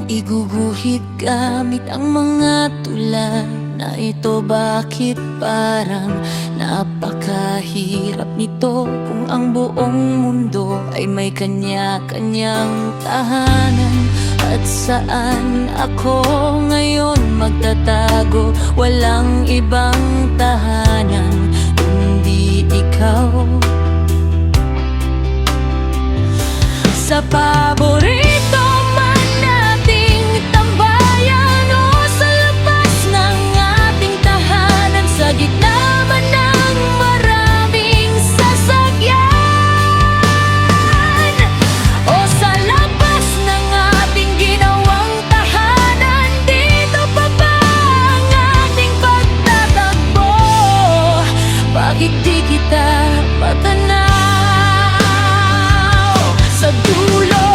Iguguhit gamit ang mga tula na ito. Bakit parang napakahirap nito kung ang buong mundo ay may kanya-kanyang tahanan? At saan ako ngayon magtatago? Walang ibang tahanan kundi ikaw. Sa paborito di kita matanaw sa dulo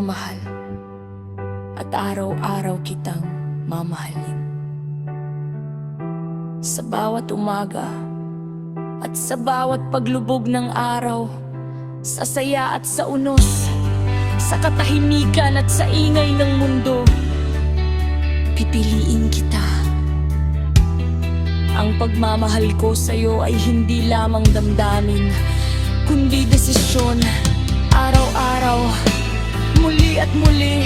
minamahal at araw-araw kitang mamahalin. Sa bawat umaga at sa bawat paglubog ng araw, sa saya at sa unos, sa katahimikan at sa ingay ng mundo, pipiliin kita. Ang pagmamahal ko sa'yo ay hindi lamang damdamin, kundi desisyon. Araw-araw, muli at muli,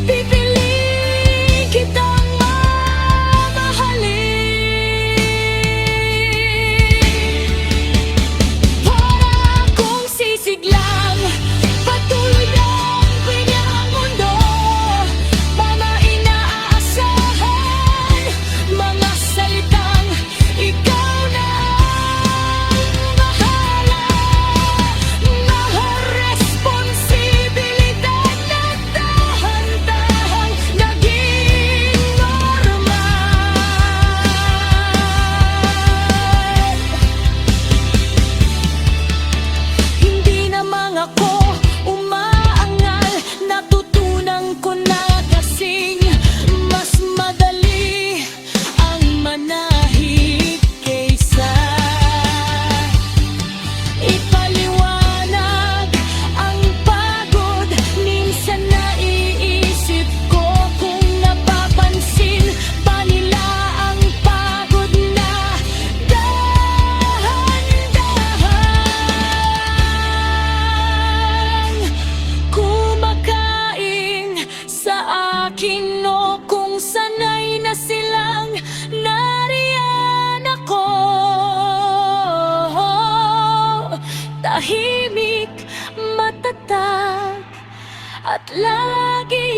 pipiliin kitang mamahalin. Para akong sisiglang, patuloy ng pinyang mundo, mga inaasahan, mga salitang ikaw na ang bahala. Mga responsibilidad na dahan-dahang naging normal. Hindi namang ako umaangal, natutunan ko na kasing mas madali ang manahit kaysa ipaliwanag ang pagod. Minsan naiisip ko kung napapansin ba nila ang pagod na dahan-dahan kumakain sa akin, o kung sanay na silang nariyan ako. Tahimik, matatag at lagi